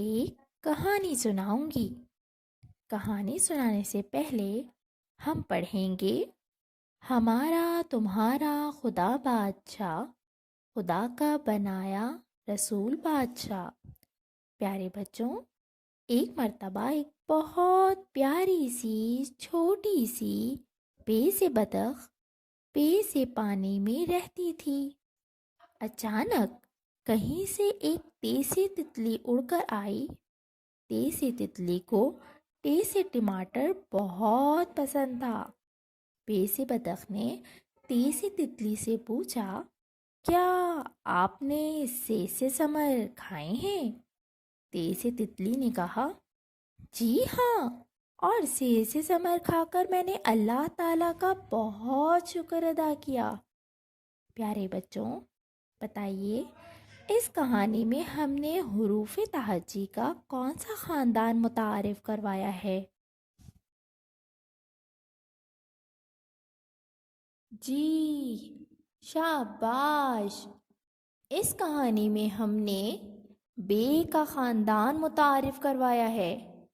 ایک کہانی سناؤں گی۔ کہانی سنانے سے پہلے ہم پڑھیں گے ہمارا تمہارا خدا بادشاہ، خدا کا بنایا رسول بادشاہ۔ پیارے بچوں، ایک مرتبہ ایک بہت پیاری سی چھوٹی سی بے سے بطخ بے سے پانی میں رہتی تھی۔ اچانک کہیں سے ایک دیسی تتلی اڑ کر آئی۔ دیسی تتلی کو دیسی ٹماٹر بہت پسند تھا۔ دیسی بطخ نے دیسی تتلی سے پوچھا، کیا آپ نے سیسے ثمر کھائے ہیں؟ دیسی تتلی نے کہا، جی ہاں، اور سیسے ثمر کھا کر میں نے اللہ تعالیٰ کا بہت شکر ادا کیا۔ پیارے بچوں، بتائیے اس کہانی میں ہم نے حروف تہجی کا کون سا خاندان متعارف کروایا ہے؟ جی، شاباش! اس کہانی میں ہم نے بے کا خاندان متعارف کروایا ہے۔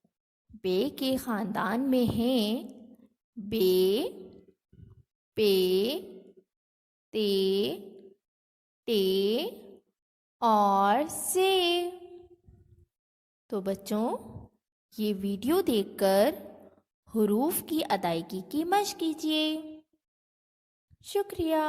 بے کے خاندان میں ہیں بے، پے، تے، ٹے اور سے۔ تو بچوں، یہ ویڈیو دیکھ کر حروف کی ادائیگی کی مشق کیجیے۔ شکریہ۔